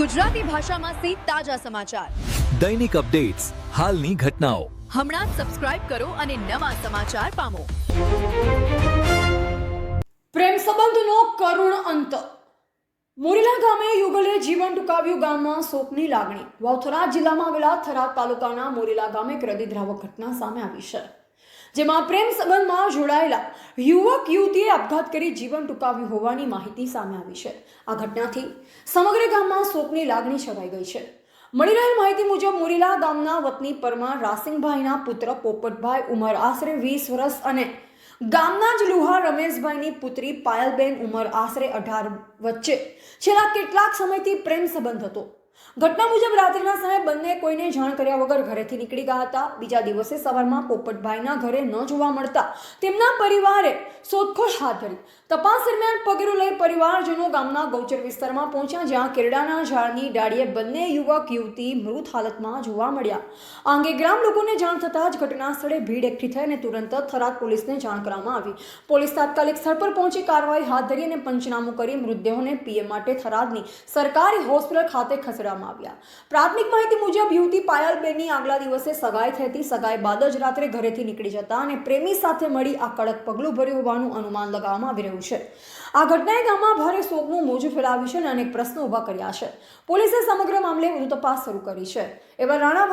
ગુજરાતી ભાષામાં સે તાજા સમાચાર, દૈનિક અપડેટ્સ, હાલની ઘટનાઓ. હમણાં જ સબસ્ક્રાઇબ કરો અને નવા સમાચાર પામો. પ્રેમ સંબંધનો કરુણ અંત. મોરીલા ગામે યુગલે જીવન ટૂંકાવ્યું. ગામમાં શોકની લાગણી. વાવ-થરાદ જિલ્લામાં આવેલા થરાદ તાલુકાના મોરીલા ગામે એક હૃદયદ્રાવક ઘટના સામે આવી છે, જેમાં પ્રેમ સંબંધમાં જોડાયેલા યુવક યુવતીએ આપઘાત કરી જીવન ટૂંકાવ્યું હોવાની માહિતી સામે આવી છે. આ ઘટનાથી સમગ્ર ગામમાં શોકની લાગણી છવાઈ ગઈ છે. મળી રહેલ માહિતી મુજબ મોરીલા ગામના વતની પરમાર રાસિંગભાઈના પુત્ર પોપટભાઈ, ઉંમર આશરે 20 વર્ષ, અને ગામના જ લુહાર રમેશભાઈની પુત્રી પાયલબેન, ઉંમર આશરે 18 વચ્ચે છેલ્લા કેટલાક સમયથી પ્રેમ સંબંધ હતો. ઘટના મુજબ રાત્રિના સમયે બંને કોઈને જાણ કર્યા વગર ઘરેથી નીકળી ગયા હતા. બીજા દિવસે સવારમાં પોપટભાઈના ઘરે ન જોવા મળતા તેમના પરિવારે શોધખોળ હાથ ધરી. તપાસ દરમિયાન પગેરું લઈ પરિવારજનો ગામના ગૌચર વિસ્તારમાં પહોંચ્યા, જ્યાં કેરડાના ઝાડની ડાળીએ બંને યુવક યુવતી મૃત હાલતમાં જોવા મળ્યા. આ અંગે ગ્રામ લોકોને જાણ થતાં જ ઘટના સ્થળે ભીડ એકઠી થઈ અને તુરંત જ થરાદ પોલીસને જાણ કરવામાં આવી. પોલીસ તાત્કાલિક સ્થળ પર પહોંચી કાર્યવાહી હાથ ધરી અને પંચનામું કરી મૃતદેહોને પીએમ માટે થરાદની સરકારી હોસ્પિટલ ખાતે ખસેડવામાં આવ્યા. પ્રાથમિક માહિતી મુજબ યુવતી પાયલબેનની આગલા દિવસે સગાઈ થઈ હતી. સગાઈ બાદ જ રાત્રે ઘરેથી નીકળી જતા અને પ્રેમી સાથે મળી આ કડક પગલું ભર્યું હોવાનું અનુમાન લગાવવામાં આવી રહ્યું છે. આ ઘટનાએ ગામમાં ભારે શોકનું મોજું ફેલાવ્યું છે અને અનેક પ્રશ્નો ઉભા કર્યા છે. પોલીસે સમગ્ર મામલે વધુ તપાસ શરૂ કરી છે. એવા રાણા